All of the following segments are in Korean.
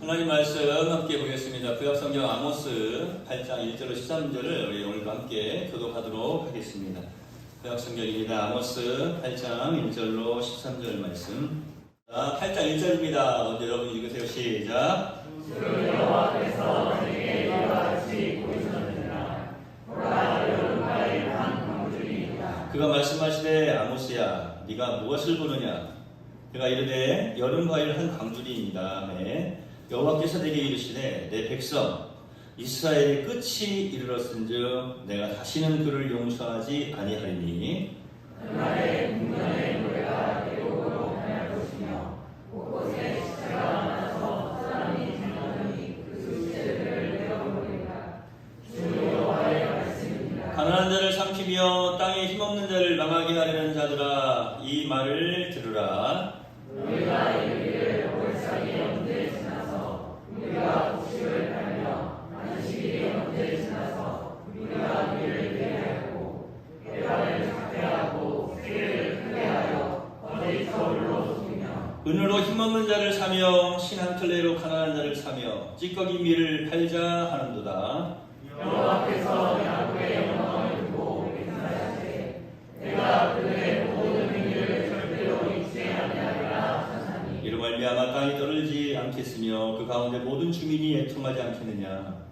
하나님 말씀 함께 보겠습니다. 구약성경 아모스 8장 1절로 13절을 우리 오늘도 함께 교독하도록 하겠습니다. 구약성경입니다. 아모스 8장 1절로 13절 말씀. 8장 1절입니다. 먼저 여러분 읽으세요. 시작. 주 여호와께서 내게 이와 같이 보이셨느니라. 보라, 여름과의 한 광주리이다. 그가 말씀하시되 아모스야, 네가 무엇을 보느냐? 그가 이르되 여름과일 한 광주리입니다. 여호와께서 내게 이르시되 내 백성 이스라엘의 끝이 이르렀은즉 내가 다시는 그를 용서하지 아니하리니 그날에 국면의 노래가 대곡으로 변할 것이며 곳곳에 시체가 많아서 사람이 생각하니 그 시체들을 내어버리리라. 주 여호와의 말씀입니다. 가난한 자를 삼키며 땅에 힘없는 자를 망하게 하려는 자들아, 이 말을 들으라. 우리가 이르기를 월삭이 언제 지나서 우리가 곡식을 팔며 안식일이 언제 지나서 우리가 이를 회개하고 배반을 삭대하고 세계를 크게 하여 거짓 저울로 속이며 은으로 힘없는 자를 사며 신한틀레로 가난한 자를 사며 찌꺼기 밀을 팔자 하는도다. 여호와께서 야곱의 영광을 두고 맹세하시되 내가 그들의 모든 행위를 절대로 잊지 아니하리라 하사니 이로 말미암아 땅이 떨어지지 않겠으며 그 가운데 모든 주민이 애통하지 않겠느냐.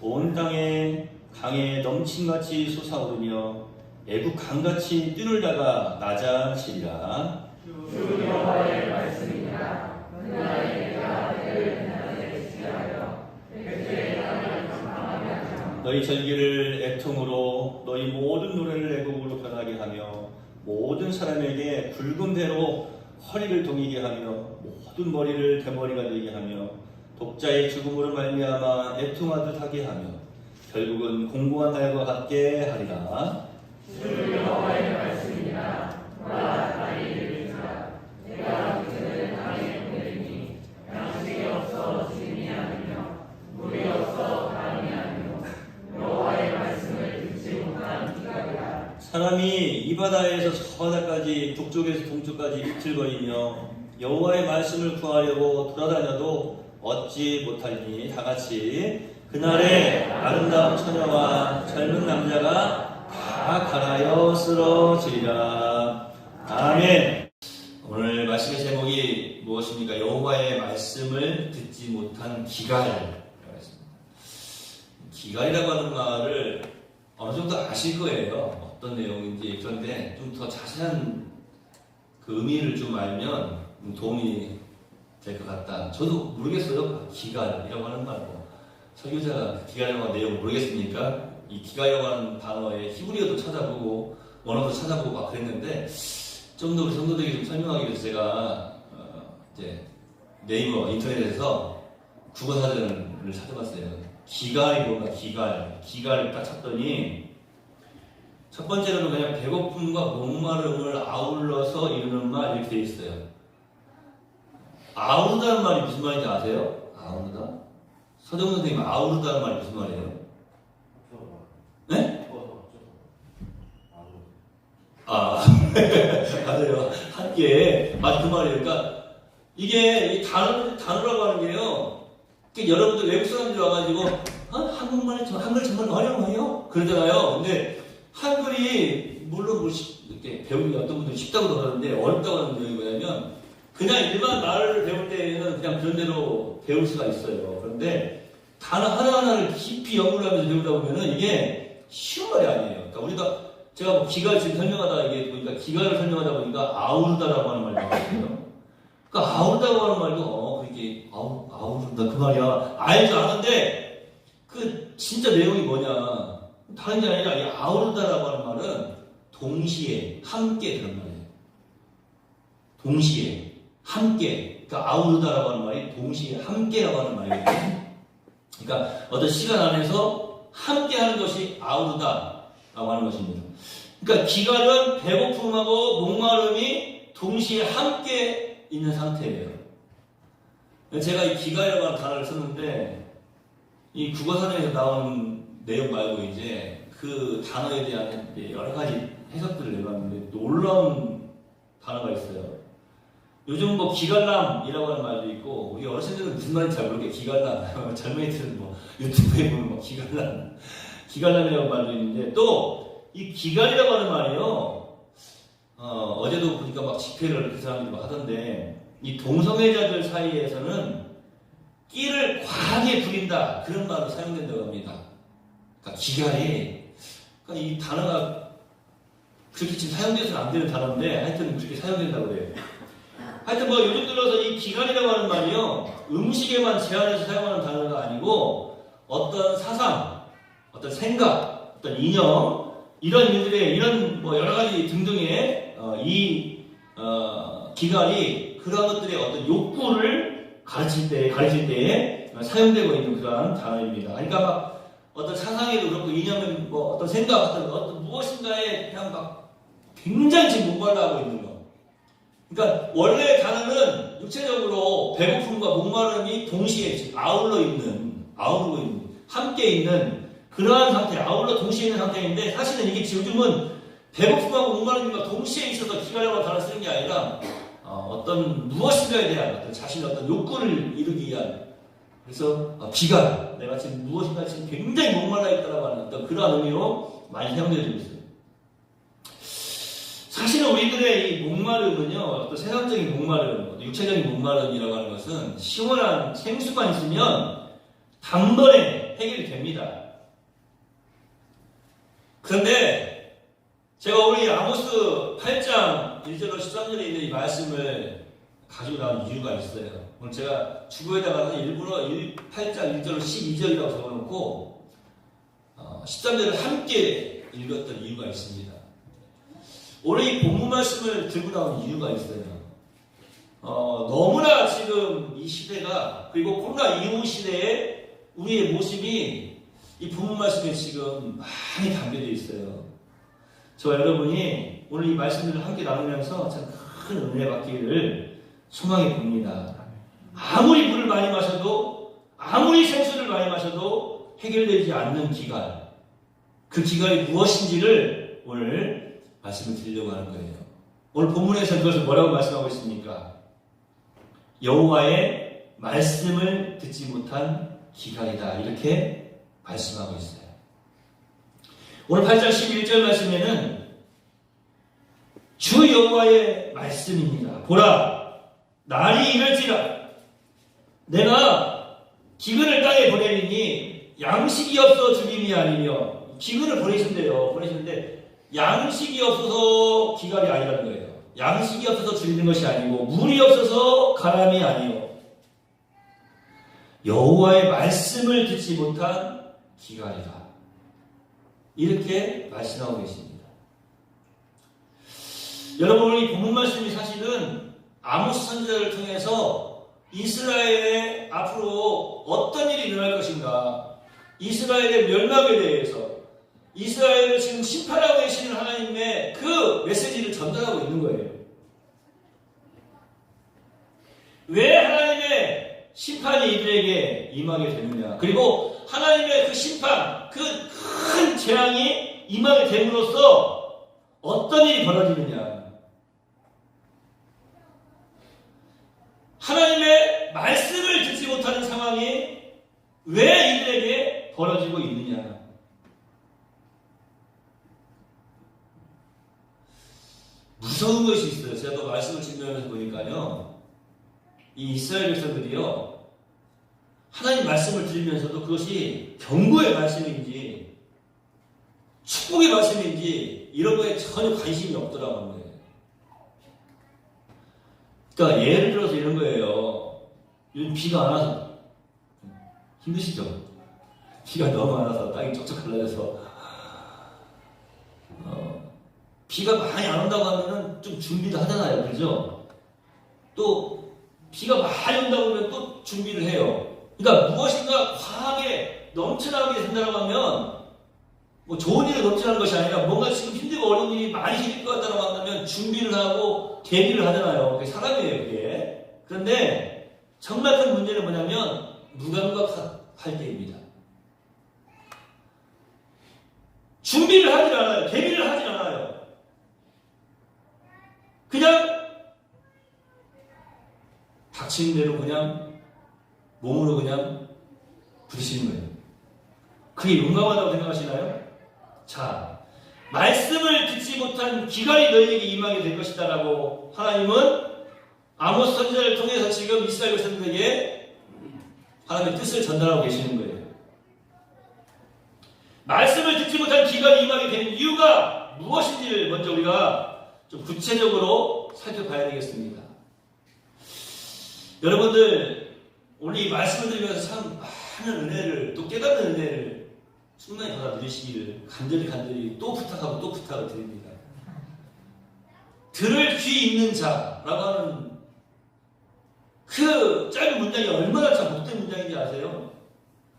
온 땅에 강에 넘침같이 솟아오르며 애국 강같이 뛰놀다가 낮아지리라. 주 여호와의 말씀이니라. 그날에 내가 해를 대낮에 지하여 백제의 땅을 강함하게 하며 너희 절기를 애통으로 너희 모든 노래를 애곡으로 변하게 하며 모든 사람에게 굵은 배로 허리를 동이게 하며 모든 머리를 대머리가 되게 하며 독자의 죽음으로 말미암아 애통하듯 하게 하며 결국은 공고한 날과 같게 하리라. 주 여호와의 말씀이니라. 보라, 날이 이르리라. 내가 그들을 땅에 보내리니 양식이 없어 짐이 아니며 물이 없어 강이 아니며 여호와의 말씀을 듣지 못한 기각이라. 사람이 이 바다에서 저 바다까지 북쪽에서 동쪽까지 비틀거리며 여호와의 말씀을 구하려고 돌아다녀도 얻지 못하리니 다같이 그날에 아름다운 처녀와 젊은 남자가 다 갈아여 쓰러지리라. 아멘. 오늘 말씀의 제목이 무엇입니까? 여호와의 말씀을 듣지 못한 기갈이라고 했습니다. 기갈이라고 하는 말을 어느 정도 아실 거예요. 어떤 내용인지. 그런데 좀 더 자세한 그 의미를 좀 알면 도움이 될 것 같다. 저도 모르겠어요. 기갈이라고 하는 말. 설교자가 기갈이라고 하는 내용을 모르겠습니까? 이 기갈이라고 하는 단어의 히브리어도 찾아보고 원어도 찾아보고 막 그랬는데 좀 더 정도되게 좀 설명하기 위해서 제가 이제 네이버 인터넷에서 국어사전을 찾아봤어요. 기갈이 뭔가 기갈을 딱 찾더니 첫 번째로는 그냥 배고픔과 목마름을 아울러서 이루는 말 이렇게 돼 있어요. 아우르다는 말이 무슨 말인지 아세요? 아우르다? 서정 선생님, 아우르다는 말이 무슨 말이에요? 네? 맞아요. 함께 그 말이에요. 그러니까 이게 이 단어라고 하는 게요. 그러니까 여러분들 외국 사람들이 와가지고 한글 정말 어려워요. 그러잖아요. 근데 한글이 물론 이렇게 배우는 게 어떤 분들이 쉽다고 그러는데 어렵다고 하는 내용이 뭐냐면 그냥 일반 말을 배울 때는 그냥 그런 대로 배울 수가 있어요. 그런데 단어 하나하나를 깊이 연구를 하면서 배우다 보면은 이게 쉬운 말이 아니에요. 그러니까 제가 뭐 기갈 지금 설명하다가 이게 보니까 기갈을 설명하다 보니까 아우르다라고 하는 말이 나왔거든요. 그러니까 아우르다고 하는 말도 그게 아우르다 그 말이야. 알죠 아는데 그 진짜 내용이 뭐냐? 다른 게 아니라 이 아우르다라고 하는 말은 동시에 함께 그런 말이에요. 동시에 함께. 그러니까 아우르다라고 하는 말이 동시에 함께라고 하는 말이거든요. 그러니까 어떤 시간 안에서 함께 하는 것이 아우르다라고 하는 것입니다. 그러니까 기갈은 배고픔하고 목마름이 동시에 함께 있는 상태예요. 제가 이 기갈이라고 하는 단어를 썼는데 이 국어사전에서 나오는 내용 말고 이제 그 단어에 대한 여러 가지 해석들을 내봤는데 놀라운 단어가 있어요. 요즘 뭐 기갈람이라고 하는 말도 있고, 우리 어르신들은 무슨 말인지 잘 모르게 기갈람, 젊은이들은 뭐 유튜브에 보면 뭐 기갈람이라고 말도 있는데, 또 이 기갈이라고 하는 말이요, 어제도 보니까 막 집회를 그 사람들이 막 하던데, 이 동성애자들 사이에서는 끼를 과하게 부린다, 그런 말로 사용된다고 합니다. 그러니까 기갈이, 그러니까 이 단어가 그렇게 지금 사용돼서는 안 되는 단어인데, 하여튼 그렇게 사용된다고 그래요. 하여튼 뭐 요즘 들어서 이 기간이라고 하는 말이요, 음식에만 제한해서 사용하는 단어가 아니고 어떤 사상, 어떤 생각, 어떤 이념, 이런 일들의 이런 뭐 여러 가지 등등의 기간이 그런 것들의 어떤 욕구를 가르칠 때에 사용되고 있는 그러한 단어입니다. 그러니까 막 어떤 사상에도 그렇고 이념에 뭐 어떤 생각, 어떤 무엇인가에 그냥 막 굉장히 지금 목말라 하고 있는 거. 그러니까 원래 단어는 육체적으로 배고픔과 목마름이 동시에 아우르고 있는, 함께 있는 그러한 상태, 아울러 동시에 있는 상태인데, 사실은 이게 요즘은 배고픔하고 목마름과 동시에 있어서 기갈이라고 단어를 쓰는 게 아니라 어떤 무엇인가에 대한 어떤 자신의 어떤 욕구를 이루기 위한, 그래서 기갈, 내가 지금 무엇인가 지금 굉장히 목말라 있다라고 하는 어떤 그러한 의미로 많이 사용되고 있어요. 사실은 우리들의 이 목마름은요, 어떤 세상적인 목마름, 육체적인 목마름이라고 하는 것은 시원한 생수만 있으면 단번에 해결이 됩니다. 그런데 제가 우리 아모스 8장 1절로 13절에 있는 이 말씀을 가지고 나온 이유가 있어요. 오늘 제가 주보에다가 일부러 8장 1절로 12절이라고 적어놓고 13절을 함께 읽었던 이유가 있습니다. 오늘 이 본문 말씀을 들고 나온 이유가 있어요. 너무나 지금 이 시대가, 그리고 코로나 이후 시대에 우리의 모습이 이 본문 말씀에 지금 많이 담겨져 있어요. 저와 여러분이 오늘 이 말씀들을 함께 나누면서 참 큰 은혜 받기를 소망해 봅니다. 아무리 물을 많이 마셔도, 아무리 생수를 많이 마셔도 해결되지 않는 기갈, 그 기갈이 무엇인지를 오늘 말씀을 드리려고 하는 거예요. 오늘 본문에서 그것을 뭐라고 말씀하고 있습니까? 여호와의 말씀을 듣지 못한 기갈이다, 이렇게 말씀하고 있어요. 오늘 8장 11절 말씀에는 주 여호와의 말씀입니다. 보라, 날이 이를지라 내가 기근을 땅에 보내리니 양식이 없어 죽임이 아니며, 기근을 보내시는데 양식이 없어서 기갈이 아니라는 거예요. 양식이 없어서 죽이는 것이 아니고 물이 없어서 가람이 아니요 여호와의 말씀을 듣지 못한 기갈이다, 이렇게 말씀하고 계십니다. 여러분, 오늘 이 본문 말씀이 사실은 아모스 선지자를 통해서 이스라엘의 앞으로 어떤 일이 일어날 것인가, 이스라엘의 멸망에 대해서, 이스라엘을 지금 심판하고 계시는 하나님의 그 메시지를 전달하고 있는 거예요. 왜 하나님의 심판이 이들에게 임하게 되느냐, 그리고 하나님의 그 심판, 그 큰 재앙이 임하게 됨으로써 어떤 일이 벌어지느냐, 하나님의 말씀을 듣지 못하는 상황이 왜 이들에게 벌어지고 있느냐. 무서운 것이 있어요. 제가 또 말씀을 증명해서 보니까요, 이 이스라엘 백성들이요, 하나님 말씀을 들으면서도 그것이 경고의 말씀인지 축복의 말씀인지 이런 거에 전혀 관심이 없더라고요. 그러니까 예를 들어서 이런 거예요. 요즘 비가 안 와서 힘드시죠? 비가 너무 안 와서 땅이 쩍쩍 갈라져서 비가 많이 안 온다고 하면은 좀 준비도 하잖아요, 그죠? 또 비가 많이 온다고 하면 또 준비를 해요. 그러니까 무엇인가 과하게 넘쳐나게 된다고 하면, 뭐 좋은 일을 넘쳐나는 것이 아니라 뭔가 지금 힘들고 어려운 일이 많이 생길 것 같다고 한다면 준비를 하고 대비를 하잖아요. 그게 사람이에요, 그게. 그런데 정말 큰 문제는 뭐냐면 무감각할 때입니다. 준비를 하지 않아요. 대비를 하지 않아요. 그냥 닥치는 대로 그냥 몸으로 그냥 부딪히는 거예요. 그게 용감하다고 생각하시나요? 자, 말씀을 듣지 못한 기갈이 너희에게 임하게 될 것이다라고 하나님은 아모스 선지자를 통해서 지금 이스라엘 백성들에게 하나님의 뜻을 전달하고 계시는 거예요. 말씀을 듣지 못한 기갈이 임하게 되는 이유가 무엇인지를 먼저 우리가 좀 구체적으로 살펴봐야 되겠습니다. 여러분들 오늘 이 말씀을 들으면서 참 많은 은혜를 또 깨닫는 은혜를 충분히 받아들이시기를 간절히 또 부탁하고 부탁을 드립니다. 들을 귀 있는 자라고 하는 그 짧은 문장이 얼마나 참 복된 문장인지 아세요?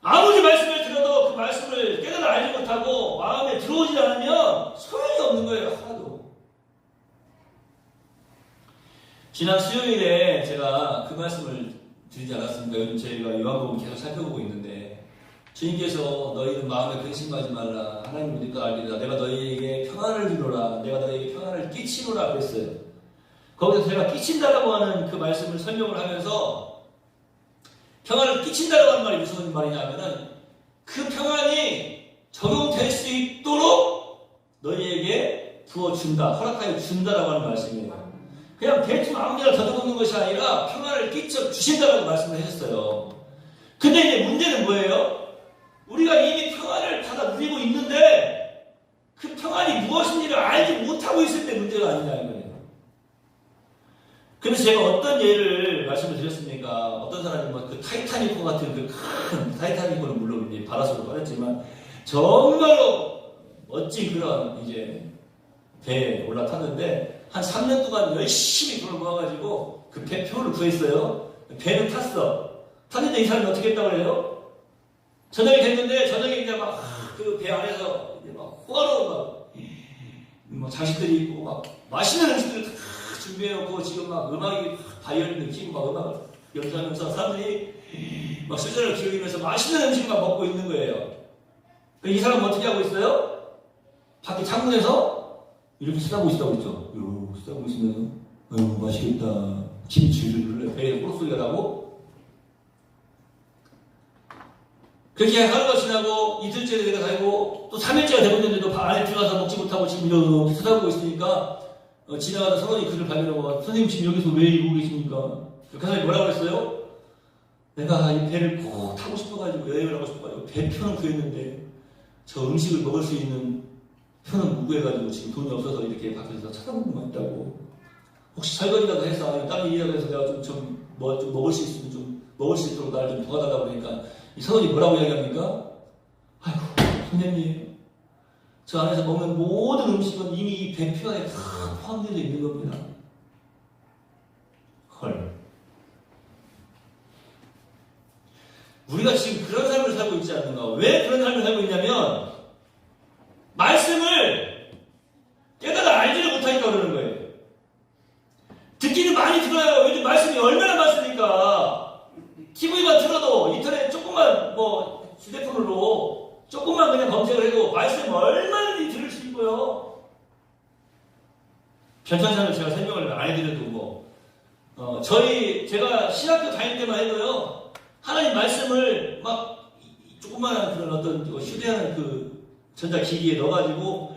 아무리 말씀을 들어도 그 말씀을 깨달아 알지 못하고 마음에 들어오지 않으면 소용이 없는 거예요. 하나도. 지난 수요일에 제가 그 말씀을 드리지 않았습니까? 요즘 저희가 요한복음 계속 살펴보고 있는데 주님께서 너희는 마음에 근심하지 말라. 하나님 믿을 거 알리라. 내가 너희에게 평안을 주노라. 내가 너희에게 평안을 끼치노라 그랬어요. 거기서 제가 끼친다라고 하는 그 말씀을 설명을 하면서 평안을 끼친다라고 하는 말이 무슨 말이냐면은 그 평안이 적용될 수 있도록 너희에게 부어준다. 허락하여 준다라고 하는 말씀이에요. 그냥 대충 아무데나 던져놓는 것이 아니라 평안을 끼쳐 주신다라고 말씀을 하셨어요. 근데 이제 문제는 뭐예요? 우리가 이미 평안을 받아 누리고 있는데 그 평안이 무엇인지를 알지 못하고 있을 때 문제가 아니냐는 거예요. 그래서 제가 어떤 예를 말씀을 드렸습니까? 어떤 사람이 그 타이타닉호 같은 그 큰 타이타닉호는 물론 이제 바닷속으로 빠졌지만 정말로 멋진 그런 이제 배에 올라탔는데 한 3년 동안 열심히 돈을 모아가지고 그 배 표를 구했어요. 배는 탔어. 탔는데 이 사람이 어떻게 했다고 그래요? 저녁이 됐는데 저녁에 이제 막 그 배 안에서 이제 막 호화로운 막 장식들이 있고 막 맛있는 음식들을 다 준비해놓고 지금 막 음악이 바이올린을 키고 막 음악을 연주하면서 사람들이 막 술잔을 기울이면서 맛있는 음식만 먹고 있는 거예요. 이 사람은 어떻게 하고 있어요? 밖에 창문에서 이렇게 쳐다보고 있다고 그랬죠. 이렇게 쳐다보고 있으면서 아유 맛있겠다. 침이 줄줄 흘러 배에 꼬소리가 나고 그렇게 하루가 지나고 이틀째 내가 살고 또 3일째가 되었는데도 안에 들어가서 먹지 못하고 지금 이러고 쳐다보고 있으니까 지나가다 성원이 그를 발견하고 선생님 지금 여기서 왜 이러고 계십니까? 그 사람이 뭐라고 그랬어요? 내가 이 배를 꼭 타고 싶어가지고 여행을 하고 싶어가지고 배표는 구했는데 저 음식을 먹을 수 있는 표는 무구해가지고 지금 돈이 없어서 이렇게 밖에서 쳐다보고만 있다고. 혹시 설거지라도 해서 다른 일이라도 해서 내가 좀 먹을 수 있으면 좀 먹을 수 있도록 나를 좀 도와달라고 그러니까 이 선원이 뭐라고 이야기합니까? 아이고 선생님 저 안에서 먹는 모든 음식은 이미 이 배표 안에 다 포함되어 있는 겁니다. 헐. 우리가 지금 그런 삶을 살고 있지 않는가? 왜 그런 삶을 살고 있냐면 말씀을 깨달아 알지를 못하니까 그러는 거예요. 듣기는 많이 들어요. 요즘 말씀이 얼마나 많습니까? TV만 틀어도 인터넷 조금만 휴대폰으로 조금만 그냥 검색을 해도 말씀 얼마든지 들을 수 있고요. 변천사를 제가 설명을 안 해드려도 제가 신학교 다닐 때만 해도요. 하나님 말씀을 막 조그마한 그런 어떤 휴대하는 그 전자기기에 넣어가지고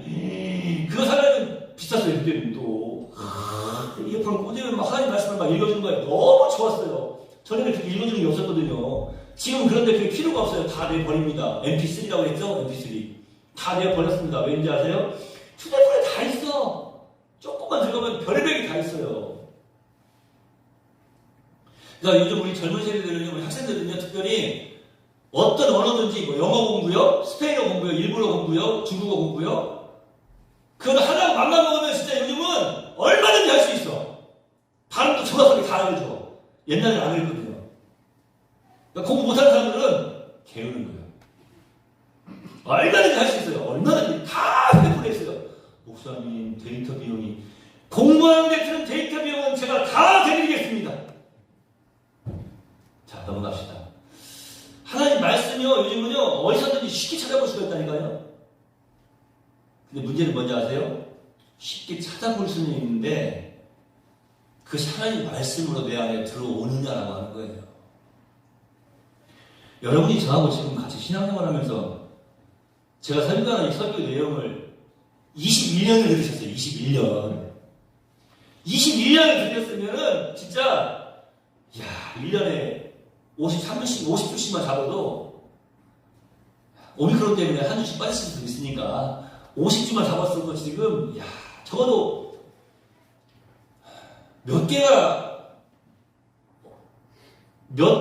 그거 사려면 비쌌어요. 그때는 또 이어폰을 꽂으면 막 하나님 말씀을 막 읽어주는 거예요. 너무 좋았어요. 전에는 그렇게 읽어주는 게 없었거든요. 지금 그런데 그게 필요가 없어요. 다 내버립니다. MP3라고 했죠? MP3 다 내버렸습니다. 왠지 아세요? 휴대폰에 다 있어. 조금만 들어가면 별의별 게 다 있어요. 그러니까 요즘 우리 젊은 세대들은요, 우리 학생들은요, 특별히 어떤 언어든지 영어 공부요, 스페인어 공부요, 일본어 공부요, 중국어 공부요. 그거 하나 맘만 먹으면 진짜 요즘은 얼마든지 할 수 있어. 발음도 정확하게 다 알려줘. 옛날에는 안 그랬거든요. 그러니까 공부 못하는 사람들은 게으른 거예요. 얼마든지 할 수 있어요. 얼마든지 다 휴대폰에 있어요. 목사님 데이터 비용이 공부하는 데 드는 데이터 비용은 제가 다 드리겠습니다. 자, 넘어갑시다. 하나님 말씀이요, 요즘은요, 어디서든지 쉽게 찾아볼 수가 있다니까요. 근데 문제는 뭔지 아세요? 쉽게 찾아볼 수는 있는데, 그것이 하나님 말씀으로 내 안에 들어오느냐라고 하는 거예요. 여러분이 저하고 지금 같이 신앙생활하면서 제가 설교하는 이 설교 내용을 21년을 들으셨어요. 21년. 21년을 들으셨으면은 진짜 야 1년에 53분씩 50분씩만 잡아도 오미크론 때문에 한 주씩 빠질 수도 있으니까 50주만 잡았을 거 지금 야 적어도 몇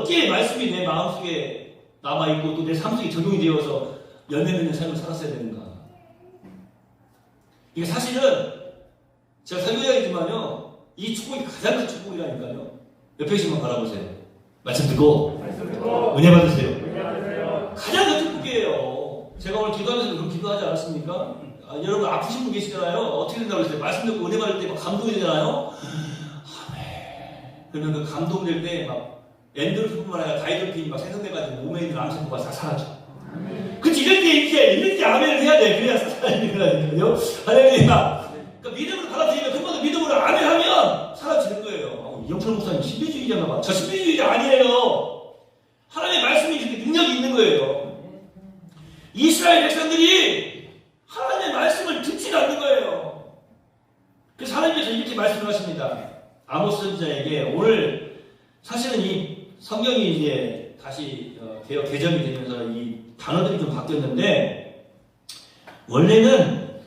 개의 말씀이 내 마음속에 남아있고 또 내 삶 속에 적용이 되어서 열매 맺는 삶을 살았어야 되는가. 이게 사실은 제가 설교자이지만요 이 축복이 가장 큰 축복이라니까요. 옆에 계시면 바라보세요. 말씀 듣고 은혜 받으세요. 가장 큰 축복이에요. 제가 오늘 기도하면서 그런 기도하지 않았습니까? 여러분 아프신 분 계시잖아요. 어떻게 된다고 그랬어요? 말씀 듣고 은혜 받을 때 막 감동이 되잖아요. 그러면 그 감동될 때 막 엔도르핀뿐만 아니라 다이돌핀이 막 생성돼가지고 몸에 있는 암세포가 싹 사라져. 그치 이럴 때 아멘을 해야 돼. 그래야 사라지는 거라니까요. 할렐루야. 그러니까 믿음으로 받아들이면 그것도 믿음으로 아멘하면 사라지는 거예요. 이영철 목사님 신비주의자인가 봐. 저 신비주의자 아니에요. 하나님의 말씀이 이렇게 능력이 있는 거예요. 이스라엘 백성들이 하나님의 말씀을 듣지 않는 거예요. 그래서 하나님께서 이렇게 말씀을 하십니다. 아모스 선지자에게 오늘 사실은 이 성경이 이제 다시 개정이 되면서 이 단어들이 좀 바뀌었는데 원래는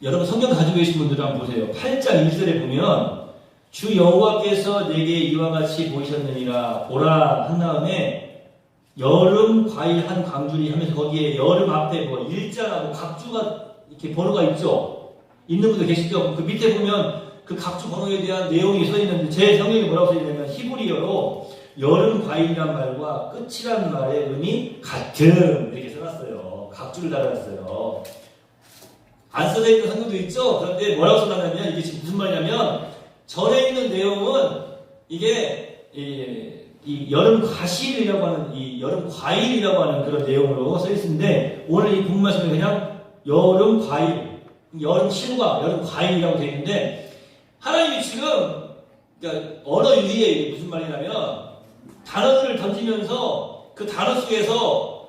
여러분 성경 가지고 계신 분들 한번 보세요. 8장 1절에 보면 주 여호와께서 내게 이와 같이 보이셨느니라 보라 한 다음에 여름 과일 한 광주리 하면서 거기에 여름 앞에 뭐 일자라고 각주가 이렇게 번호가 있죠. 있는 분들 계시죠? 그 밑에 보면 그 각주 번호에 대한 내용이 써 있는데 제 성경에 뭐라고 써 있냐면 히브리어로 여름 과일이란 말과 끝이란 말의 의미 같음 이렇게 써놨어요. 각주를 달아놨어요. 안 써져 있는 성경도 있죠? 그런데 뭐라고 써놨냐면 이게 지금 무슨 말이냐면 전에 있는 내용은 이게 이 여름 과실이라고 하는 이 여름 과일이라고 하는 그런 내용으로 써 있는데 오늘 이 본문 말씀은 그냥 여름 과일 여름 실과 여름 과일이라고 되어 있는데 하나님이 지금 그러니까 언어 유희에 무슨 말이냐면 단어들을 던지면서 그 단어 속에서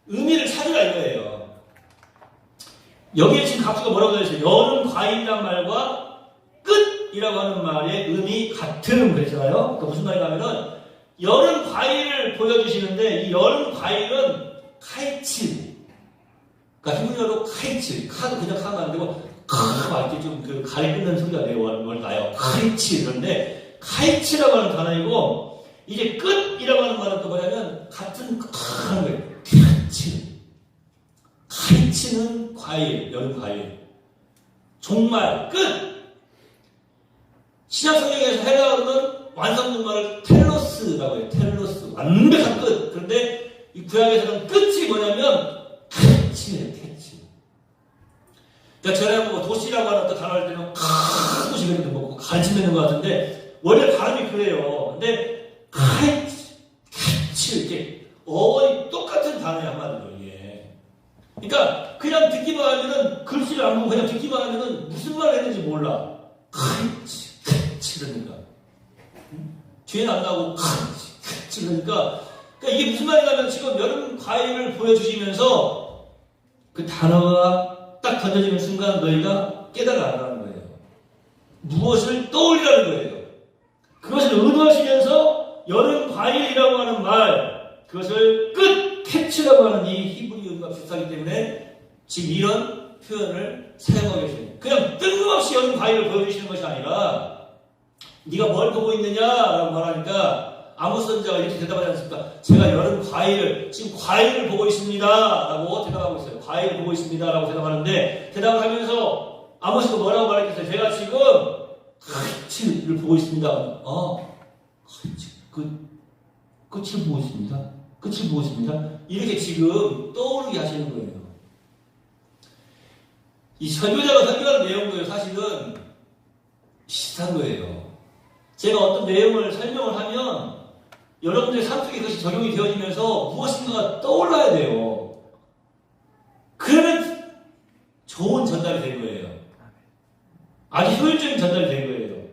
의미를 찾으라 이거예요. 여기에 지금 각주가 뭐라고 되어 있어요? 여름 과일이란 말과 끝이라고 하는 말의 의미 같음 그랬잖아요. 그러니까 무슨 말이냐면은 여름 과일을 보여주시는데 이 여름 과일은 카이츠 그러니까 히브리어로 카이츠, 카도 그냥 카가 안 되고 막 이렇게 좀 그 가리 끊는 소리가 나요. 카이츠 그런데 카이츠라고 하는 단어이고 이제 끝이라고 하는 말은 또 뭐냐면 같은 하는 거예요. 카이츠. 카이츠는 과일, 여름 과일. 종말, 끝. 신약 성경에서 헬라어로는 완성된 말을 텔로스라고 해요. 텔로스. 완벽한 끝. 그런데 이 구약에서는 끝이 뭐냐면 캐치예요, 캐치. 그러니까 전에 뭐 도시라고 하는 어떤 단어 할 때는 큰 도시 그래도 뭐 가르치는 것 같은데 원래 발음이 그래요. 근데 캐치 이렇게 어원이 똑같은 단어야 한마디로 이게. 그러니까 그냥 듣기만 하면은 글씨를 안 보고 그냥 듣기만 하면은 무슨 말을 했는지 몰라. 캐치 그러니까 뒤에는 안 나오고 캐치 그러니까 이게 무슨 말이냐면 지금 여름 과일을 보여주시면서 그 단어가 딱 던져지는 순간 너희가 깨달아라는 거예요. 무엇을 떠올리라는 거예요. 그것을 의도하시면서 여름 과일이라고 하는 말, 그것을 끝 캐치라고 하는 이 히브리어가 비슷하기 때문에 지금 이런 표현을 사용하고 계십니다. 그냥 뜬금없이 여름 과일을 보여주시는 것이 아니라 네가 뭘 보고 있느냐라고 말하니까 아모스 선지자가 이렇게 대답하지 않습니까? 제가 여름 과일을 지금 과일을 보고 있습니다라고 대답하고 있어요. 과일을 보고 있습니다라고 대답하는데 대답을 하면서 아모스가 뭐라고 말했겠어요? 제가 지금 끝을 보고 있습니다. 끝을 보고 있습니다. 끝을 보고 있습니다. 이렇게 지금 떠오르게 하시는 거예요. 이 설교자가 설교하는 내용도 사실은 비슷한 거예요. 제가 어떤 내용을 설명을 하면 여러분들의 삶 속에 그것이 적용이 되어지면서 무엇인가가 떠올라야 돼요. 그러면 좋은 전달이 된 거예요. 아주 효율적인 전달이 된 거예요.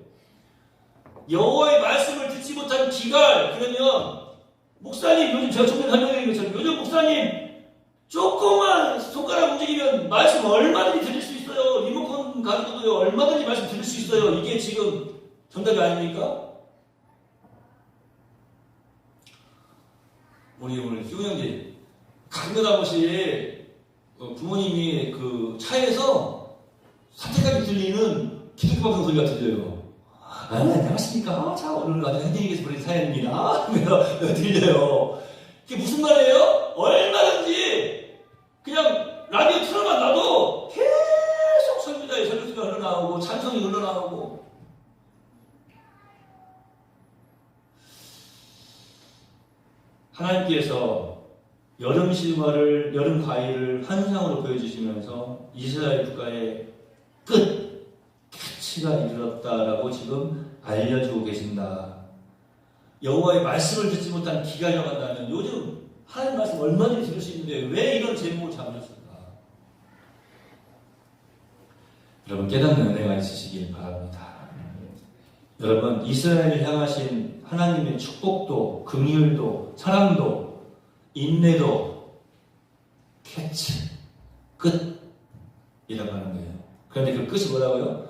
여호와의 말씀을 듣지 못한 기갈, 그러면 목사님, 요즘 제가 조금 설명드린 것처럼 요즘 목사님 조금만 손가락 움직이면 말씀 얼마든지 들을 수 있어요. 리모컨 가지고도요 얼마든지 말씀 들을 수 있어요. 이게 지금 정답이 아닙니까? 우리 오늘 희우 형제 가끔 아버지 부모님이 그 차에서 사태까지 들리는 기독방송 소리가 들려요. 안녕하십니까? 자, 오늘 아주 현진이께서 보낸 사연입니다. 들려요. 그게 무슨 말이에요? 얼마든지 그냥 라디오 틀어만 놔도 계속 설교자의 설교가 흘러나오고 찬송이 흘러나오고. 하나님께서 여름 실과를, 여름 과일을 환상으로 보여주시면서 이스라엘 국가의 끝치가 이르렀다라고 지금 알려주고 계신다. 여호와의 말씀을 듣지 못한 기갈이라고 한다면 요즘 하나님 말씀 얼마든지 들을 수 있는데 왜 이런 제목을 잡으셨을까? 여러분 깨닫는 은혜가 있으시길 바랍니다. 여러분 이스라엘을 향하신 하나님의 축복도 긍휼도 사랑도 인내도 캐치 끝이라고 하는 거예요. 그런데 그 끝이 뭐라고요?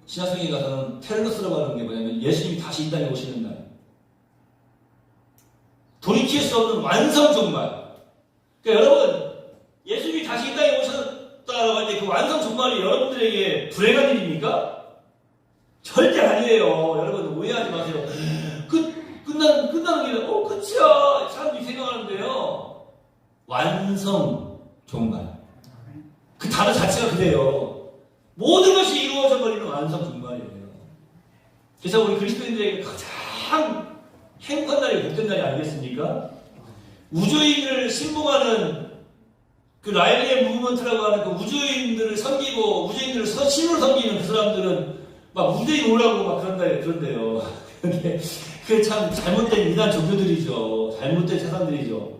신약성경에 가서는 텔로스라고 하는 게 뭐냐면 예수님이 다시 이 땅에 오시는 날, 돌이킬 수 없는 완성 종말. 그러니까 여러분 예수님이 다시 이 땅에 오셨다라고 할 때 그 완성 종말이 여러분들에게 불행한 일입니까? 절대 아니에요. 여러분 오해하지 마세요. 끝나는 게 끝이야 사람들이 생각하는데요. 완성 종말. 그 단어 자체가 그래요. 모든 것이 이루어져 버리는 완성 종말이에요. 그래서 우리 그리스도인들에게 가장 행복한 날이 복된 날이 아니겠습니까? 우주인을 신봉하는 그 라이언의 무브먼트라고 하는 그 우주인들을 섬기고 우주인들을 신으로 섬기는 그 사람들은 막 무대에 오라고 막 그런데요. 근데 그게 참 잘못된 이단 종교들이죠. 잘못된 사람들이죠.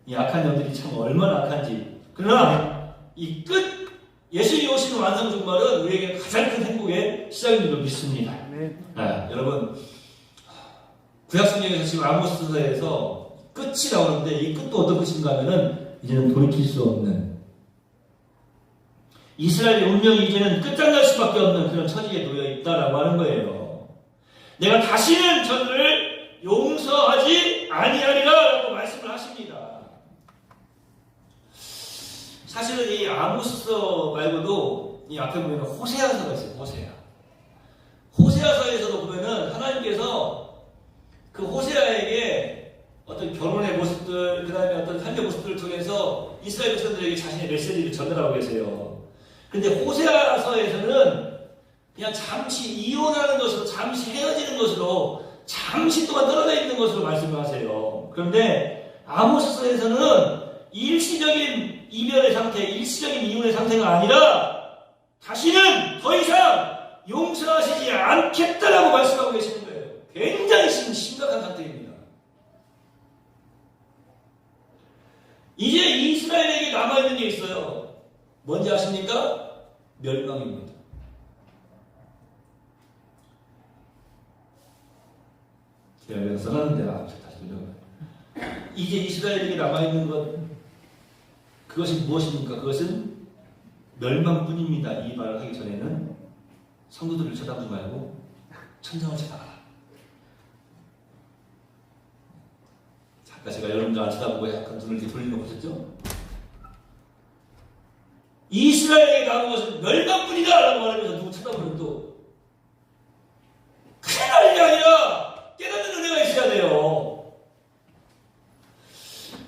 이 악한 영들이 참 얼마나 악한지. 그러나 이 끝 예수님이 오시는 완성 종말은 우리에게 가장 큰 행복의 시작인 줄로 믿습니다. 여러분 구약성경에서 지금 아모스서에서 끝이 나오는데 이 끝도 어떤 끝인가 하면은 이제는 돌이킬 수 없는 이스라엘의 운명이 이제는 끝장날 수밖에 없는 그런 처지에 놓여 있다라고 하는 거예요. 내가 다시는 저들을 용서하지 아니하리라라고 말씀을 하십니다. 사실은 이 아모스서 말고도 이 앞에 보면 호세아서가 있어요. 호세아서에서도 보면은 하나님께서 그 호세아에게 어떤 결혼의 모습들, 그 다음에 어떤 삶의 모습들을 통해서 이스라엘 백성들에게 자신의 메시지를 전달하고 계세요. 근데 호세아서에서는 그냥 잠시 이혼하는 것으로, 잠시 헤어지는 것으로, 잠시 동안 떨어져 있는 것으로 말씀을 하세요. 그런데 아모스서에서는 일시적인 이별의 상태, 일시적인 이혼의 상태가 아니라 다시는 더 이상 용서하시지 않겠다라고 말씀하고 계시는 거예요. 굉장히 심각한 상태입니다. 이제 이스라엘에게 남아있는 게 있어요. 뭔지 아십니까? 멸망입니다. 제가 여기서 써놨는데 다시 돌려가요. 이제 이스라엘에게 남아있는 것, 그것이 무엇입니까? 그것은 멸망뿐입니다. 이 말을 하기 전에는 성도들을 쳐다보지 말고 천장을 쳐다봐라. 잠깐 제가 여러분들 안 쳐다보고 약간 눈을 이렇게 돌리는 거 보셨죠? 이스라엘에게 남은 것은 멸망뿐이다 라고 말하면서 누구 쳐다보면 또 큰일 날 일이 아니라 깨닫는 은혜가 있어야 돼요.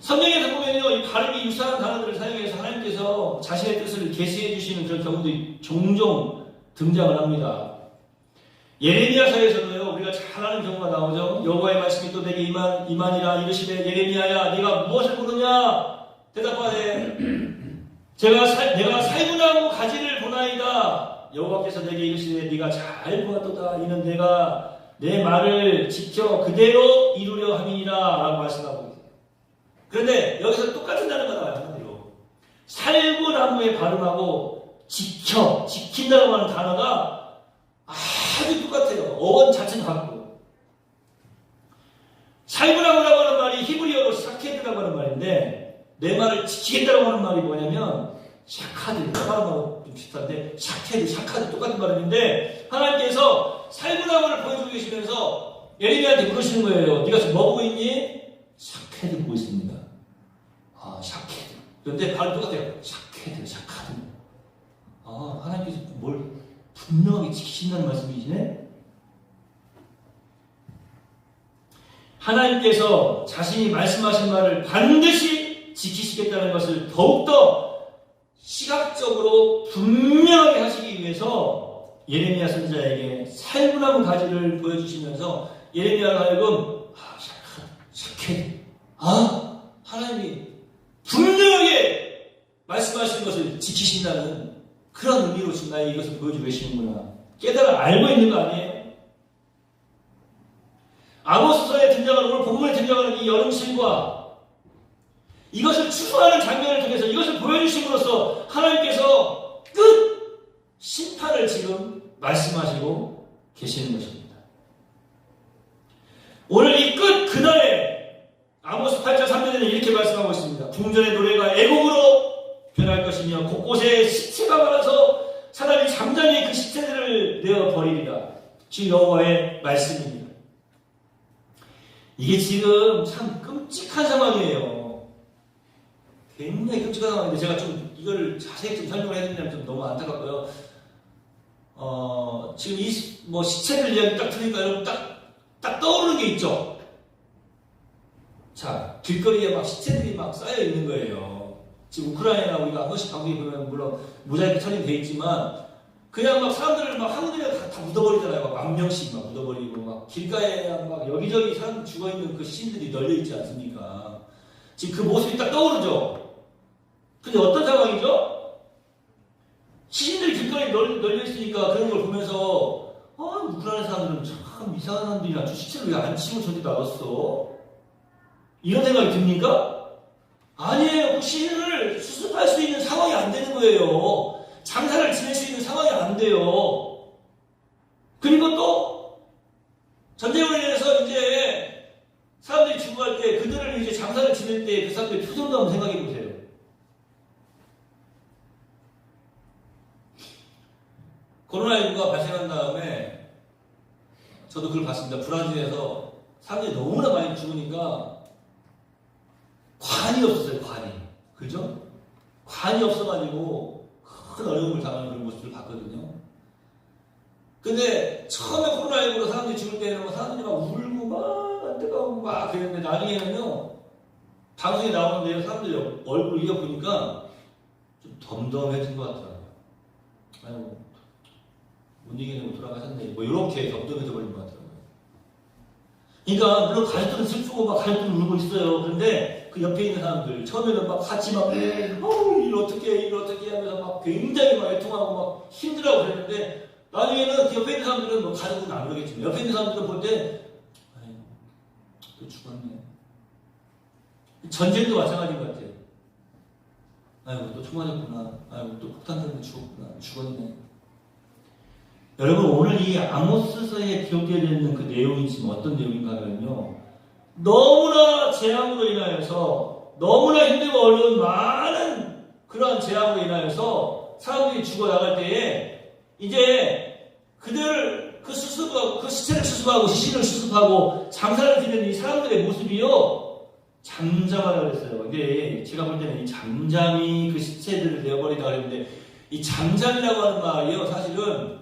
성경에서 보면요, 이 발음이 유사한 단어들을 사용해서 하나님께서 자신의 뜻을 계시해 주시는 그런 경우도 종종 등장을 합니다. 예레미야서에서도요, 우리가 잘 아는 경우가 나오죠. 여호와의 말씀이 또 내게 임하니라 이르시되 예레미야야, 네가 무엇을 보느냐? 대답하되 내가 살구나무 가지를 보나이다. 여호와께서 내게 이르시되 네가 잘 보았도다. 이는 내가 내 말을 지켜 그대로 이루려 함이니라 라고 말씀하고 있어요. 그런데 여기서 똑같은 단어가 나와요. 한마디로 살구나무의 발음하고 지킨다고 하는 단어가 아주 똑같아요. 어원 자체는 같고. 살구라고라고 하는 말이 히브리어로 샤케드라고 하는 말인데 내 말을 지키겠다고 하는 말이 뭐냐면 샤카드, 말하고 좀 비슷한데 샤케드, 샤카드 똑같은 발음인데 하나님께서 살구나무를 보여주고 계시면서 예레미야한테 물으시는 거예요. 네가 지금 뭐 보고 있니? 샤케드 보고 있습니다. 아, 샤케드. 그런데 발음 똑같아요. 샤케드, 샤카드. 아, 하나님께서 뭘 분명하게 지키신다는 말씀이시네? 하나님께서 자신이 말씀하신 말을 반드시 지키시겠다는 것을 더욱더 시각적으로 분명하게 하시기 위해서 예레미야 선지자에게 살구나무 가지를 보여주시면서 예레미야를 하여금 샤케드, 하나님이 분명하게 말씀하신 것을 지키신다는 그런 의미로 지금 나에게 이것을 보여주고 계시는구나. 깨달아 알고 있는 거 아니에요? 아모스서에 등장하는, 오늘 본문에 등장하는 이 여름실과 이것을 추수하는 장면을 통해서 이것을 보여주심으로써 하나님께서 끝 심판을 지금 말씀하시고 계시는 것입니다. 오늘 이 끝 그날에 아모스 8장 3절에는 이렇게 말씀하고 있습니다. 궁전의 노래가 애곡으로 변할 것이며 곳곳에 시체가 많아서 사람이 잠잠히 그 시체들을 내어 버리리라. 주 여호와의 말씀입니다. 이게 지금 참 끔찍한 상황이에요. 굉장히 끔찍한 상황인데 제가 좀 이걸 자세히 좀 설명을 해드리면 좀 너무 안타깝고요. 지금 이 시체들 이야기 딱 들으니까 여러분 딱 떠오르는 게 있죠. 자, 길거리에 막 시체들이 막 쌓여 있는 거예요. 지금 우크라이나 우리가 한 번씩 방송에 보면 물론 모자이크 처리돼 있지만 그냥 막 사람들을 막 한국에 다 묻어버리잖아요. 막 10,000명씩 막 묻어버리고 막 길가에 막 여기저기 사람 죽어있는 그 시신들이 널려있지 않습니까? 지금 그 모습이 딱 떠오르죠? 근데 어떤 상황이죠? 시신들이 길거리에 널려있으니까 그런 걸 보면서 우크라이나 사람들은 참 이상한 사람들이라 저 시체를 왜 안 치고 저기 놔뒀어? 이런 생각이 듭니까? 아니에요. 그 시신을 수습할 수 있는 상황이 안 되는 거예요. 장사를 지낼 수 있는 상황이 안 돼요. 그리고 또 전쟁으로 인해서 이제 사람들이 죽어갈 때 그들을 이제 장사를 지낼 때 그 사람들의 표정도 한번 생각해 보세요. 코로나19가 발생한 다음에 저도 그걸 봤습니다. 브라질에서 사람들이 너무나 많이 죽으니까 관이 없었어요. 관이. 그죠? 관이 없어가지고 큰 어려움을 당하는 그런 모습을 봤거든요. 근데 처음에 코로나19로 사람들이 죽을 때는 사람들이 막 울고 막 안타까워 막 그랬는데 나중에는요 방송에 나오는데요 사람들이 얼굴을 이어보니까 좀 덤덤해진 것 같더라고요. 아이고 못 이기는 거 돌아가셨네 뭐 이렇게 덤덤해져 버린 것 같더라고요. 그러니까 물론 가족들은 슬프고 막 가족들은 울고 있어요. 그런데 그 옆에 있는 사람들 처음에는 막 같이 막 일 어떻게 하면서 막 굉장히 막 애통하고 막 힘들어하고 그랬는데 나중에는 그 옆에 있는 사람들은 뭐 가족은 안 그러겠지만 옆에 있는 사람들은 볼 때 아이고 또 죽었네. 전쟁도 마찬가지인 것 같아요. 아이고 또 총 맞았구나. 아이고 또 폭탄 때문에 죽었네. 여러분 오늘 이 아모스서에 기록되어 있는 그 내용이 지금 어떤 내용인가 하면요. 너무나 재앙으로 인하여서 너무나 힘들고 어려운 많은 그러한 재앙으로 인하여서 사람들이 죽어나갈 때에 이제 그들 그 수습하고 그 시체를 수습하고 시신을 수습하고 장사를 지내는 이 사람들의 모습이요 잠잠하다고 그랬어요. 근데 제가 볼 때는 이 잠잠이 그 시체들을 내어버리다 그랬는데 이 잠잠이라고 하는 말이요 사실은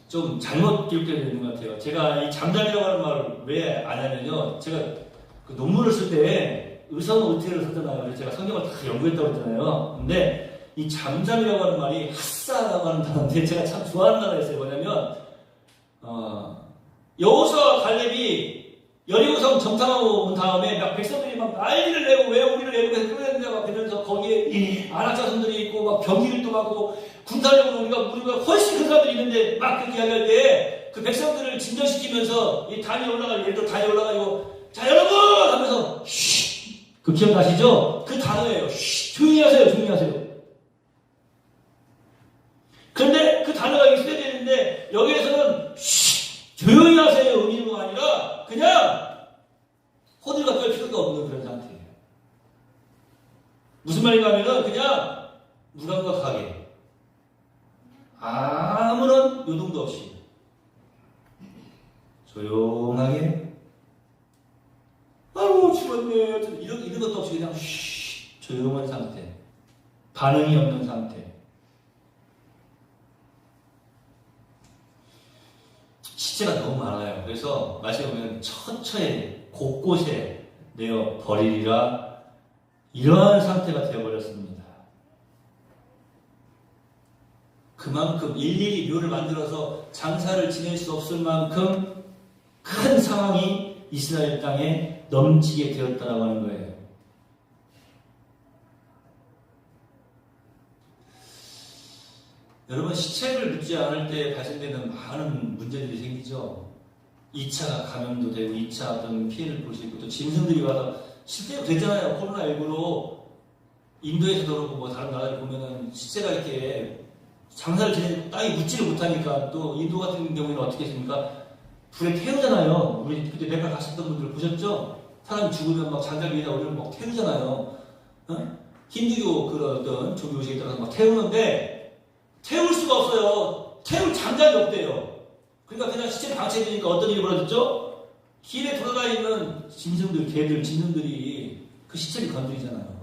좀 잘못 기록되어 있는 것 같아요. 제가 이 잠잠이라고 하는 말을 왜 안 하면요. 제가 그 논문을 쓸 때 의성의태를 썼잖아요. 그래서 제가 성경을 다 연구했다고 했잖아요. 근데 이 잠잠이라고 하는 말이 핫사라고 하는 단어인데 제가 참 좋아하는 단어가 있어요. 뭐냐면 여호수아와 갈렙이 여리고성 정탐하고 온 다음에 막 백성들이 막 난리를 내고 왜 우리를 애국에서 끌어내느냐 막 그러면서 거기에 아낙 자손들이 있고 막 병기들도 많고 군사력으로 우리가 훨씬 큰 사람들이 있는데 막 그렇게 이야기할 때 그 백성들을 진정시키면서 이 단이 올라가지고 예를 들어 단이 올라가지고 자 여러분 하면서 쉬 그 기억나시죠? 그 단어예요. 쉬 조용히 하세요. 조용히 하세요. 그런데 그 단어가 있어야 되는데 여기에 무슨 말인가 하면은 그냥 무감각하게 아무런 요동도 없이 조용하게 아이고 죽었네 이런 것도 없이 그냥 조용한 상태, 반응이 없는 상태. 시체가 너무 많아요. 그래서 말씀해 보면 처처에 곳곳에 내어 버리리라, 이러한 상태가 되어버렸습니다. 그만큼 일일이 묘를 만들어서 장사를 지낼 수 없을 만큼 큰 상황이 이스라엘 땅에 넘치게 되었다라고 하는 거예요. 여러분, 시체를 묻지 않을 때 발생되는 많은 문제들이 생기죠. 2차 감염도 되고 2차 어떤 피해를 볼 수 있고, 또 짐승들이 와서 실제로 됐잖아요. 코로나19로 인도에서도 그렇고 뭐 다른 나라를 보면은 시체가 이렇게 장사를 지내는 땅이 묻지를 못하니까, 또 인도 같은 경우에는 어떻게 했습니까? 불에 태우잖아요. 우리 그때 네팔 갔었던 분들 보셨죠? 사람이 죽으면 막 장작 위에다 올리면 막 태우잖아요. 어? 힌두교 그런 어떤 종교식에 따라서 막 태우는데 태울 수가 없어요. 태울 장작이 없대요. 그러니까 그냥 시체 방치해두니까 어떤 일이 벌어졌죠? 길에 돌아다니는 짐승들, 개들, 짐승들이 그 시체를 건드리잖아요.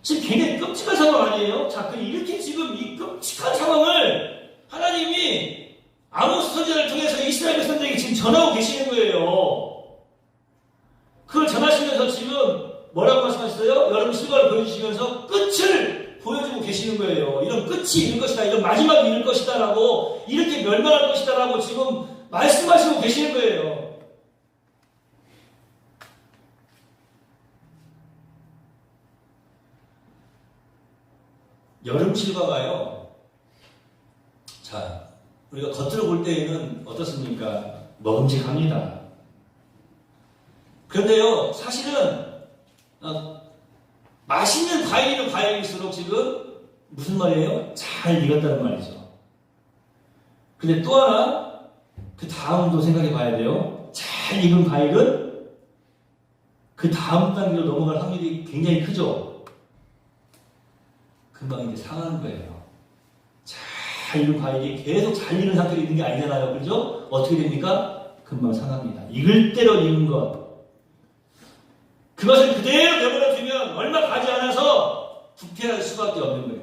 지금 굉장히 끔찍한 상황 아니에요? 자, 이렇게 지금 이 끔찍한 상황을 하나님이 아모스 선지자를 통해서 이스라엘 백성들에게 지금 전하고 계시는 거예요. 그걸 전하시면서 지금 뭐라고 말씀하셨어요? 여러분 실과를 보여주시면서 끝을 보여주고 계시는 거예요. 이런 끝이 이럴 것이다, 이런 마지막이 이럴 것이다 라고, 이렇게 멸망할 것이다 라고 지금 말씀하시고 계시는 거예요. 여름 실과가요, 자, 우리가 겉으로 볼 때에는 어떻습니까? 먹음직합니다. 그런데요, 사실은 맛있는 과일은 과일일수록 지금 무슨 말이에요? 잘 익었다는 말이죠. 근데 또 하나, 그 다음도 생각해 봐야 돼요. 잘 익은 과일은 그 다음 단계로 넘어갈 확률이 굉장히 크죠. 금방 이제 상하는 거예요. 잘 익은 과일이 계속 잘 익은 상태로 있는 게 아니잖아요. 그죠? 어떻게 됩니까? 금방 상합니다. 익을 대로 익은 것. 그것을 그대로 내버려 두면 얼마 가지 않아서 부패할 수밖에 없는 거예요.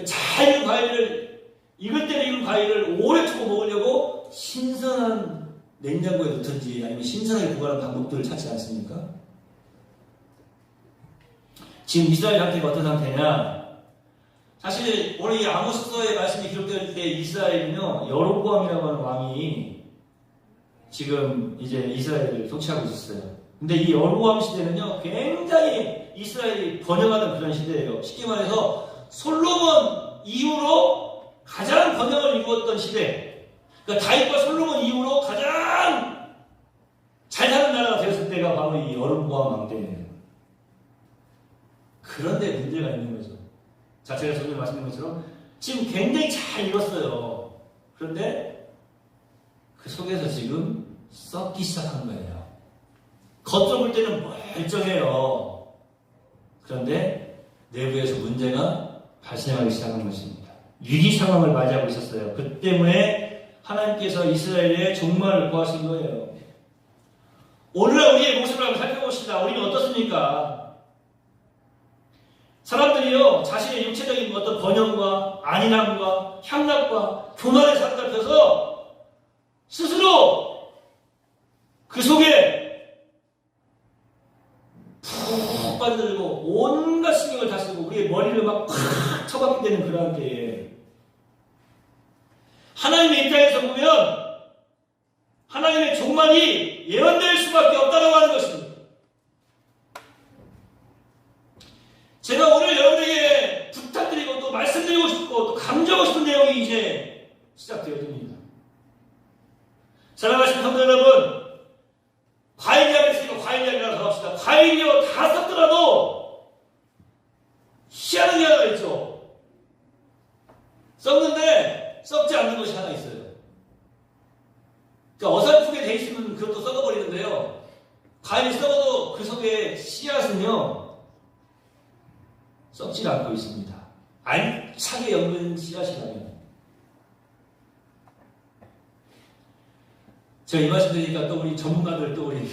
잘 익은 과일을, 익을 대로 익은 과일을 오래 두고 먹으려고 신선한 냉장고에 넣든지 아니면 신선하게 보관하는 방법들을 찾지 않습니까? 지금 이스라엘 상태가 어떤 상태냐? 사실 오늘 이 아모스서의 말씀이 기록될 때 이스라엘은요, 여로보암이라고 하는 왕이 지금 이제 이스라엘을 통치하고 있었어요. 근데 이 여로보암 시대는요, 굉장히 이스라엘이 번영하는 그런 시대예요. 쉽게 말해서 솔로몬 이후로 가장 번영을 이루었던 시대. 그러니까 다윗과 솔로몬 이후로 가장 잘 사는 나라가 되었을 때가 바로 이 여로보암 왕 때예요. 그런데 문제가 있는 거죠. 자, 제가 전에 말씀드린 것처럼 지금 굉장히 잘 익었어요. 그런데 그 속에서 지금 썩기 시작한 거예요. 겉으로 볼 때는 멀쩡해요. 그런데 내부에서 문제가 발생하기 시작한 것입니다. 위기 상황을 맞이하고 있었어요. 그 때문에 하나님께서 이스라엘의 종말을 구하신 거예요. 오늘날 우리의 모습을 한번 살펴봅시다. 우리는 어떻습니까? 사람들이요, 자신의 육체적인 어떤 번영과 안일함과 향락과 교만에 사로잡혀서 스스로 그 속에 푹 빠져들고 온갖 신경을 다 쓰고 우리의 머리를 막 팍 쳐박게 되는 그러한 때에 하나님의 입장에서 보면 하나님의 종말이 예언될 수밖에 없다고 하는 것입니다. 제가 오늘 여러분에게 부탁드리고 또 말씀드리고 싶고 또 강조하고 싶은 내용이 이제 시작되어집니다. 사랑하시는 성도 여러분, 과일 이야기 했으니까 과일 이야기라도 합시다. 과일이요, 다 썩더라도 희한한 게 하나 있죠. 썩는데 썩지 않는 것이 하나 있어요. 그러니까 어설프게 돼 있으면 그것도 썩어버리는데요. 과일이 썩어도 그 속에 씨앗은요 썩지 않고 있습니다. 알차게 엮은 씨앗이라면. 제가 이 말씀 드리니까 또 우리 전문가들, 또 우리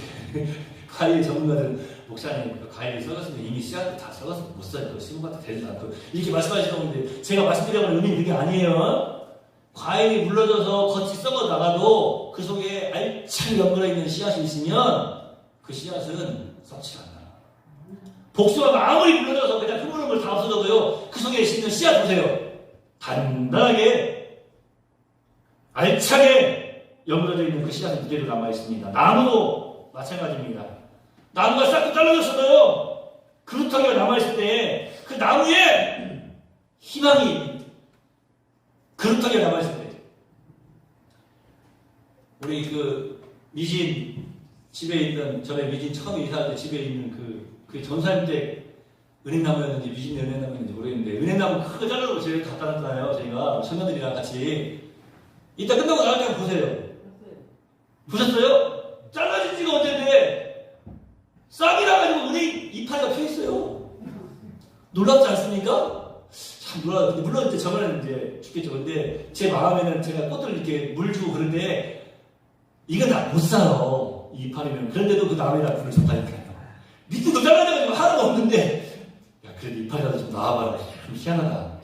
과일 전문가들, 목사님, 과일이 썩었으면 이미 씨앗도 다 썩어서 못 써요. 신부한테 되지도 않고. 이렇게 말씀하시는데, 제가 말씀드리려는 의미는 그게 아니에요. 과일이 물러져서 겉이 썩어 나가도 그 속에 알차게 연결해 있는 씨앗이 있으면 그 씨앗은 썩지 않아요. 복숭아가 아무리 물러져서 그냥 흐물흐물 다 없어져도요, 그 속에 있는 씨앗 보세요. 단단하게, 알차게 연결되어 있는 그 씨앗은 그대로 남아있습니다. 나무도 마찬가지입니다. 나무가 싹둑 잘라졌어도요, 그루터기가 남아있을 때 그 나무에 희망이, 그루터기가 남아있을 때, 우리 그 미진 집에 있는, 전에 미진 처음 이사할 때 집에 있는 그 전사님 때 은행나무였는지 미진 은행나무였는지 모르겠는데, 은행나무 크게 잘라서 제가 갖다 놨잖아요. 저희가 청년들이랑 같이. 이따 끝나고 나갈 때 한번 보세요. 보셨어요? 잘라진 지가 언젠데 싹이 나가지고 은행 이파리가 펴있어요. 놀랍지 않습니까? 참 놀라요. 물론 이제 저번에는 이제 죽겠죠. 근데 제 마음에는 제가 꽃들 이렇게 물 주고 그런데 이건 다 못 살아. 이 이파리는. 그런데도 그 나무에다 불을 줬다니까요. 밑에도 잘라져가지고 하나가 없는데 야 그래도 이파리라도 좀 나와봐라. 좀 희한하다.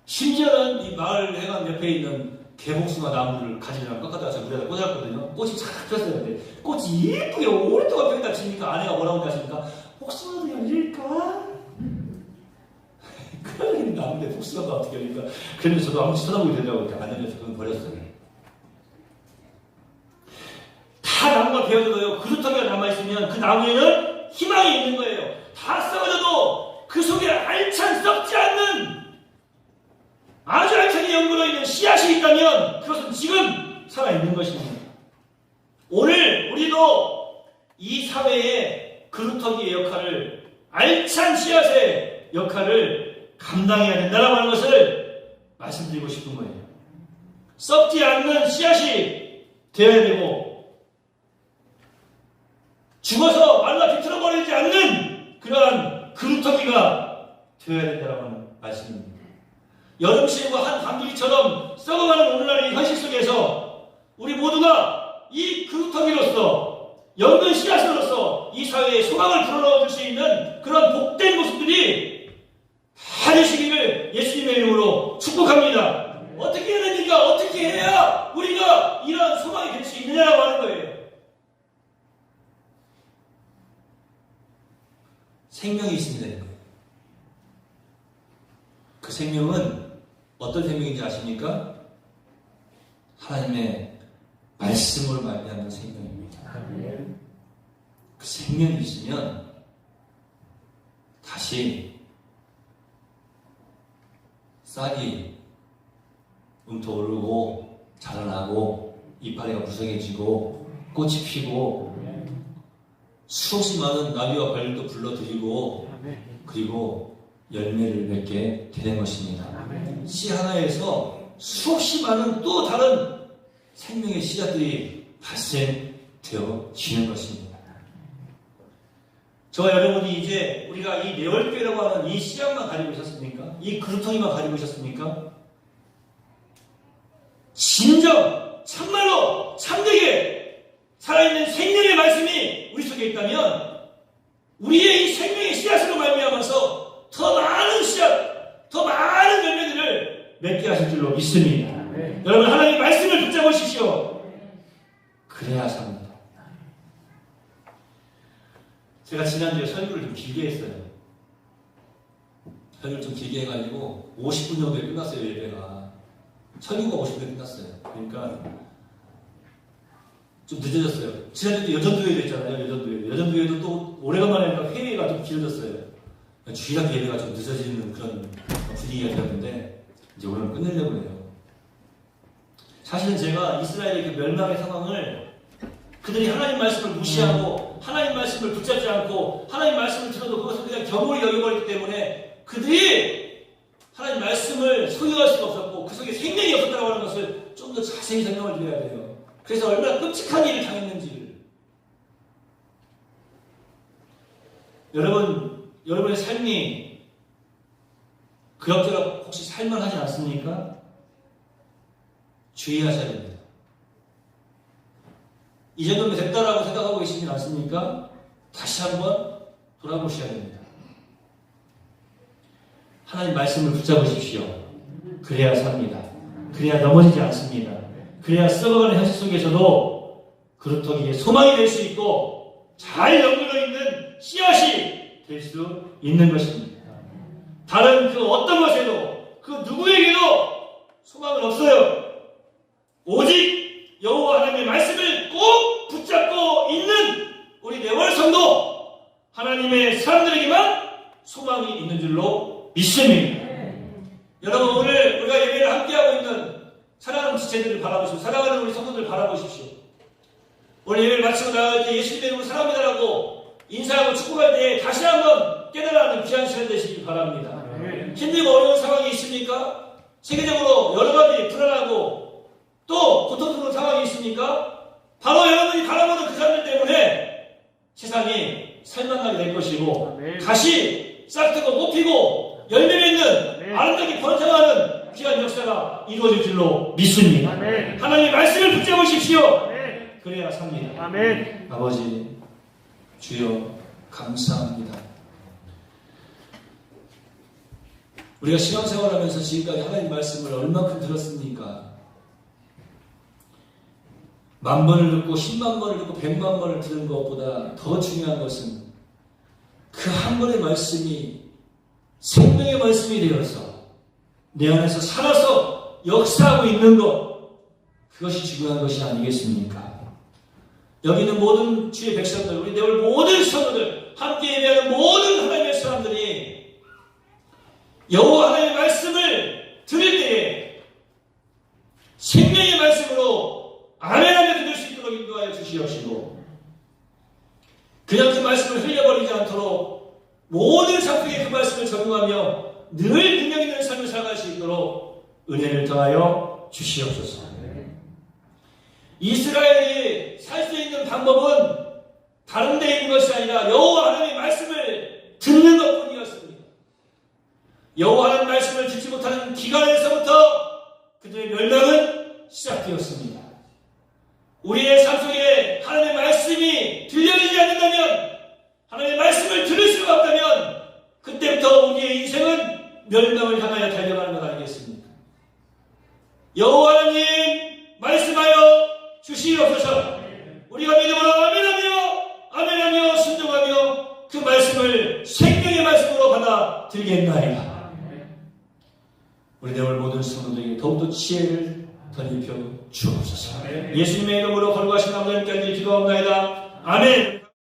심지어는 이 마을 해관 옆에 있는 개복숭아 나무를 가지랑 꺾어다가 제가 물에다 꽂았거든요. 꽃이 쫙 폈어요. 근데 꽃이 예쁘게 오랫동안 펴있다 치니까 아내가 뭐라고 하십니까? 복숭아도 열릴까? 그러는 나무인데 복숭아가 어떻게 열릴까? 그러면서 저도 아무튼 쳐다보게 되더라고요. 이렇게 안 열려서 그건 버렸어요. 다 나무가 베어져도요, 그루터기가 남아있으면 그 나무에는 희망이 있는 거예요. 다 썩어져도 그 속에 알찬 썩지 않는 아주 알차게 연결되어 있는 씨앗이 있다면 그것은 지금 살아있는 것입니다. 오늘 우리도 이 사회의 그루터기의 역할을, 알찬 씨앗의 역할을 감당해야 된다라고 하는 것을 말씀드리고 싶은 거예요. 썩지 않는 씨앗이 되어야 되고 죽어서 말라 비틀어버리지 않는 그러한 그루터기가 되어야 된다라고 하는 말씀입니다. 여름씨과 한 감귤이처럼 썩어가는 오늘날의 현실 속에서 우리 모두가 이 그루터기로서, 연근 씨앗으로서 이 사회에 소망을 불어넣어 줄 수 있는 그런 복된 모습들이 다 되시기를 예수님의 이름으로 축복합니다. 어떻게 해야 됩니까? 어떻게 해야 우리가 이런 소망이 될 수 있느냐라고 하는 거예요. 생명이 있으면 되는 거예요. 그 생명은 어떤 생명인지 아십니까? 하나님의 말씀으로 말미암은 생명입니다. 그 생명이 있으면 다시 싹이 움터오르고 자라나고 이파리가 무성해지고 꽃이 피고 수없이 많은 나비와 벌들도 불러들이고 그리고 열매를 맺게 되는 것입니다. 씨 하나에서 수없이 많은 또 다른 생명의 씨앗들이 발생되어지는 것입니다. 저와 여러분이 이제 우리가 이 내월교회라고 하는 이 씨앗만 가지고 있었습니까? 이 그루터기만 가지고 있었습니까? 진정, 참말로, 참되게 살아있는 생명의 말씀이 우리 속에 있다면 우리의 이 생명의 씨앗으로 말미암아서 더 많은 씨앗, 더 많은 열매들을 맺게 하실 줄로 믿습니다. 여러분 하나님의 말씀을 붙잡으십시오. 그래야 삽니다. 제가 지난주에 설교를 좀 길게 했어요. 설교를 좀 길게 해가지고 50분 정도에 끝났어요. 예배가. 설교가 50분에 끝났어요. 그러니까 좀 늦어졌어요. 지난주에 여전도회도 했잖아요. 여전도회도 또 오래간만에 회의가 좀 길어졌어요. 주일학 예배가 좀 늦어지는 그런 분위기가 되었는데 이제 오늘 끝내려고 해요. 사실은 제가 이스라엘의 그 멸망의 상황을 그들이 하나님 말씀을 무시하고 하나님 말씀을 붙잡지 않고 하나님 말씀을 들어도 그것을 그냥 경홀히 여겨버렸기 때문에 그들이 하나님 말씀을 소유할 수가 없었고 그 속에 생명이 없었다고 하는 것을 좀 더 자세히 설명을 드려야 돼요. 그래서 얼마나 끔찍한 일을 당했는지를. 여러분의 삶이 그럭저럭 혹시 살만하지 않습니까? 주의하셔야 됩니다. 이 정도면 됐다라고 생각하고 계시진 않습니까? 다시 한번 돌아보셔야 됩니다. 하나님 말씀을 붙잡으십시오. 그래야 삽니다. 그래야 넘어지지 않습니다. 그래야 썩어가는 현실 속에서도 그렇다기에 소망이 될 수 있고 잘 연결되어 있는 씨앗이 될 수 있는 것입니다. 다른 그 어떤 것에도 그 누구에게도 소망은 없어요. 오직 여호와 하나님의 말씀을 꼭 붙잡고 있는 우리 내월 성도 하나님의 사람들에게만 소망이 있는 줄로 믿습니다. 여러분 오늘 우리가 예배를 함께하고 있는 사랑하는 지체들을 바라보시고 사랑하는 우리 성도들 바라보십시오. 오늘 예배를 마치고 나갈 때 예수님의 이름으로 사랑합니다라고 인사하고 축복할 때 다시 한번 깨달아가는 귀한 시간 되시길 바랍니다. 힘들고 어려운 상황이 있습니까? 세계적으로 여러 가지 불안하고 또 고통스러운 상황이 있습니까? 바로 여러분이 바라보는 그 사람들 때문에 세상이 살만하게 될 것이고 다시 싹트고 꽃피고 열매 맺는 아름답게 번성하는 귀한 역사가 이루어질 줄로 믿습니다. 하나님의 말씀을 붙잡으십시오. 그래야 삽니다. 아멘. 아버지 주여 감사합니다. 우리가 신앙생활하면서 지금까지 하나님 말씀을 얼마큼 들었습니까? 10,000번을 듣고 100,000번을 듣고 100,000번을 들은 것보다 더 중요한 것은 그 한 번의 말씀이 생명의 말씀이 되어서 내 안에서 살아서 역사하고 있는 것, 그것이 중요한 것이 아니겠습니까? 여기 있는 모든 주의 백성들, 우리 내올 모든 성도들, 함께 예배하는 모든 하나님의 사람들이 여호와 하나님의 말씀을 들을 때에 생명의 말씀으로 아멘하며 들을 수 있도록 인도하여 주시옵시고 그냥 그 말씀을 흘려버리지 않도록 모든 상황에 그 말씀을 적용하며 늘 능력 있는 삶을 살아갈 수 있도록 은혜를 더하여 주시옵소서. 이스라엘이 살 수 있는 방법은 다른 데 있는 것이 아니라 여호와 하나님의 말씀을 듣는 것뿐이었습니다. 여호와 하나님의 말씀을 듣지 못하는 기간에서부터 그들의 멸망은 시작되었습니다. 우리의 삶 속에 하나님의 말씀이 들려지지 않는다면, 하나님의 말씀을 들을 수가 없다면 그때부터 우리의 인생은 멸망을 향하여 달려가는 것 아니겠습니까? 여호와 하나님 말씀하여 주시옵소서. 우리가 믿음으로 아멘하며 순종하며 그 말씀을 생명의 말씀으로 받아들이겠나이다. 우리 내월 모든 성도들에게 더욱더 지혜를 덧입혀 주옵소서. 예수님의 이름으로 걸어가신 남자님께 기도하옵나이다. 아멘.